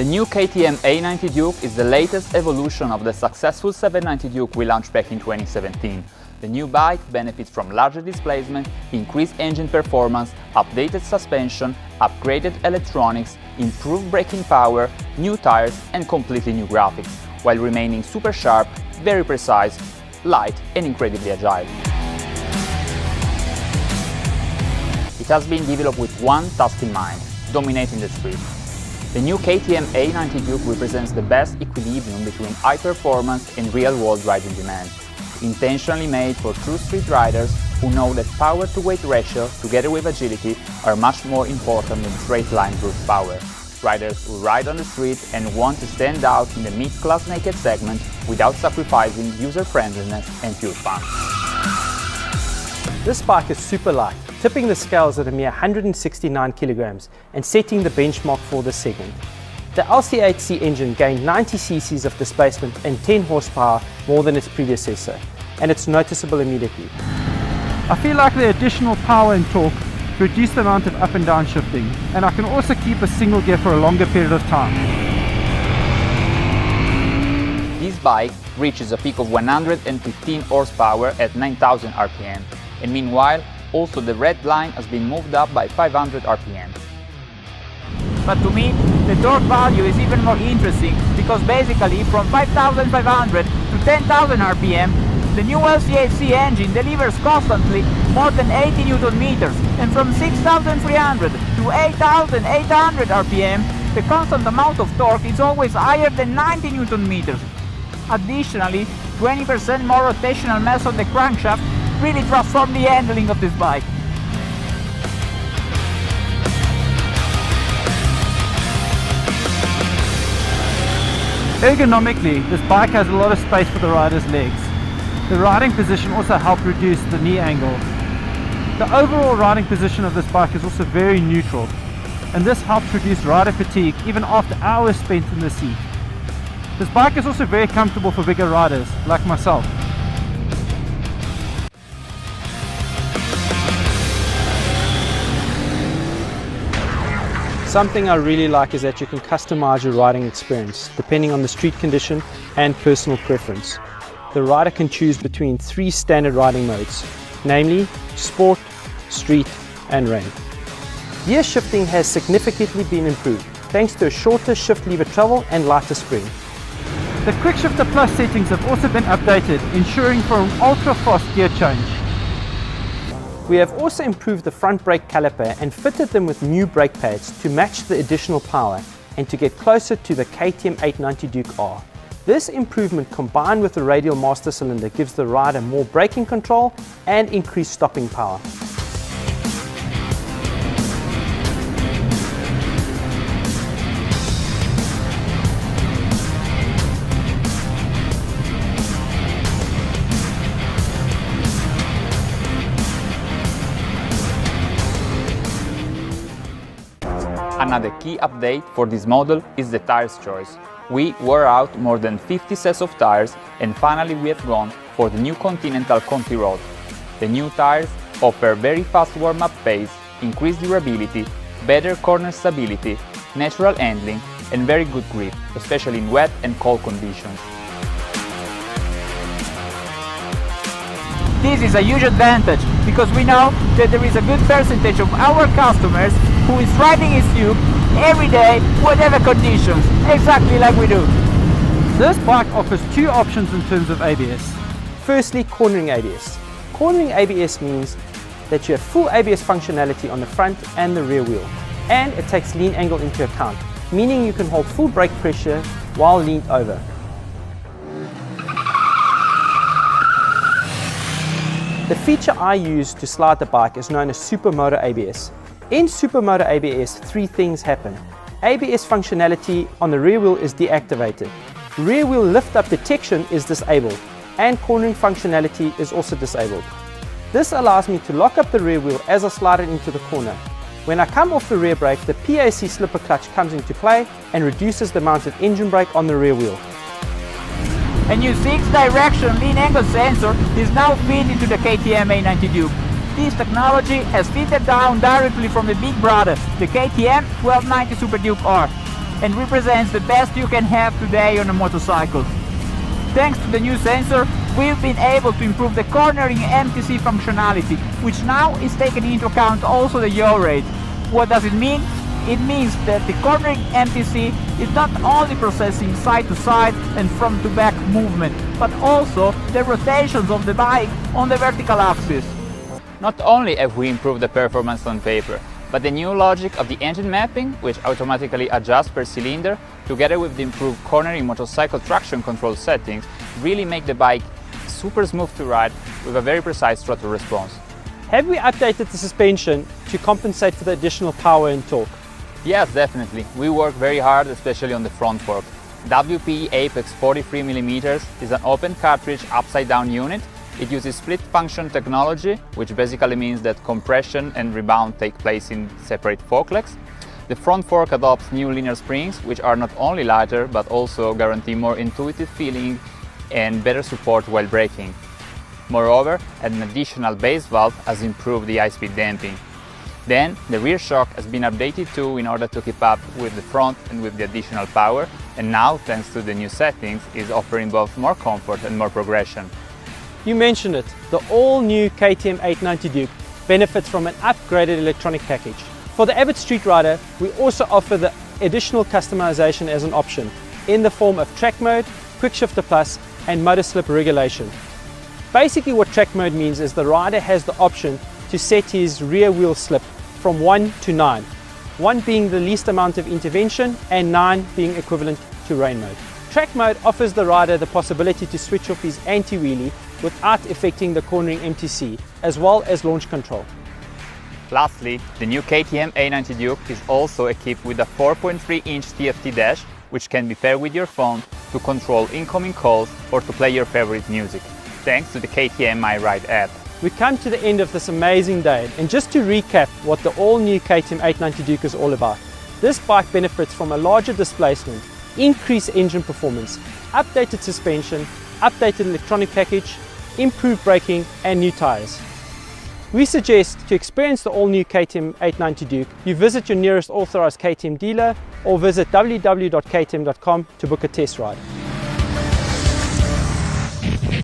The new KTM A90 Duke is the latest evolution of the successful 790 Duke we launched back in 2017. The new bike benefits from larger displacement, increased engine performance, updated suspension, upgraded electronics, improved braking power, new tires and completely new graphics, while remaining super sharp, very precise, light and incredibly agile. It has been developed with one task in mind: dominating the street. The new KTM A90 Duke represents the best equilibrium between high performance and real-world riding demand. Intentionally made for true street riders who know that power-to-weight ratio, together with agility, are much more important than straight-line brute power. Riders who ride on the street and want to stand out in the mid-class naked segment without sacrificing user-friendliness and pure fun. This bike is super light, tipping the scales at a mere 169 kilograms and setting the benchmark for this segment. The LC8C engine gained 90 cc's of displacement and 10 horsepower more than its predecessor, and it's noticeable immediately. I feel like the additional power and torque reduce the amount of up and down shifting, and I can also keep a single gear for a longer period of time. This bike reaches a peak of 115 horsepower at 9000 RPM, and meanwhile also the red line has been moved up by 500 RPM. But to me, the torque value is even more interesting, because basically from 5500 to 10,000 RPM, the new LC8C engine delivers constantly more than 80 Newton meters, and from 6300 to 8800 RPM, the constant amount of torque is always higher than 90 Newton meters. Additionally, 20% more rotational mass on the crankshaft really transformed the handling of this bike. Ergonomically, this bike has a lot of space for the rider's legs. The riding position also helped reduce the knee angle. The overall riding position of this bike is also very neutral, and this helps reduce rider fatigue even after hours spent in the seat. This bike is also very comfortable for bigger riders, like myself. Something I really like is that you can customize your riding experience depending on the street condition and personal preference. The rider can choose between 3 standard riding modes, namely Sport, Street and Rain. Gear shifting has significantly been improved thanks to a shorter shift lever travel and lighter spring. The Quick Shifter Plus settings have also been updated, ensuring for an ultra-fast gear change. We have also improved the front brake caliper and fitted them with new brake pads to match the additional power and to get closer to the KTM 890 Duke R. This improvement combined with the radial master cylinder gives the rider more braking control and increased stopping power. Another key update for this model is the tires choice. We wore out more than 50 sets of tires and finally we have gone for the new Continental Conti Road. The new tires offer very fast warm-up pace, increased durability, better corner stability, natural handling and very good grip, especially in wet and cold conditions. This is a huge advantage, because we know that there is a good percentage of our customers who is riding his Duke every day, whatever conditions, exactly like we do. This bike offers 2 options in terms of ABS. Firstly, cornering ABS. Cornering ABS means that you have full ABS functionality on the front and the rear wheel, and it takes lean angle into account, meaning you can hold full brake pressure while leaned over. The feature I use to slide the bike is known as Supermoto ABS. In Supermoto ABS, 3 things happen. ABS functionality on the rear wheel is deactivated. Rear wheel lift-up detection is disabled, and cornering functionality is also disabled. This allows me to lock up the rear wheel as I slide it into the corner. When I come off the rear brake, the PAC slipper clutch comes into play and reduces the amount of engine brake on the rear wheel. A new 6-direction lean angle sensor is now fitted into the KTM A90 Duke. This technology has fitted down directly from the big brother, the KTM 1290 Super Duke R. and represents the best you can have today on a motorcycle. Thanks to the new sensor, we've been able to improve the cornering MTC functionality, which now is taking into account also the yaw rate. What does it mean? It means that the cornering MTC is not only processing side-to-side and front-to-back movement, but also the rotations of the bike on the vertical axis. Not only have we improved the performance on paper, but the new logic of the engine mapping, which automatically adjusts per cylinder, together with the improved cornering motorcycle traction control settings, really make the bike super smooth to ride with a very precise throttle response. Have we updated the suspension to compensate for the additional power and torque? Yes, definitely. We work very hard, especially on the front fork. WP Apex 43mm is an open cartridge upside down unit. It uses split function technology, which basically means that compression and rebound take place in separate fork legs. The front fork adopts new linear springs, which are not only lighter, but also guarantee more intuitive feeling and better support while braking. Moreover, an additional base valve has improved the high-speed damping. Then, the rear shock has been updated too in order to keep up with the front and with the additional power, and now, thanks to the new settings, is offering both more comfort and more progression. You mentioned it, the all-new KTM 890 Duke benefits from an upgraded electronic package. For the avid street rider, we also offer the additional customization as an option in the form of track mode, quick shifter plus, and motor slip regulation. Basically what track mode means is the rider has the option to set his rear wheel slip from 1 to 9, 1 being the least amount of intervention and 9 being equivalent to rain mode. Track mode offers the rider the possibility to switch off his anti-wheelie without affecting the cornering MTC, as well as launch control. Lastly, the new KTM 890 Duke is also equipped with a 4.3-inch TFT dash, which can be paired with your phone to control incoming calls or to play your favorite music, thanks to the KTM MyRide app. We come to the end of this amazing day, and just to recap what the all-new KTM 890 Duke is all about. This bike benefits from a larger displacement, increased engine performance, updated suspension, updated electronic package, improved braking and new tyres. We suggest to experience the all-new KTM 890 Duke, you visit your nearest authorized KTM dealer or visit www.ktm.com to book a test ride.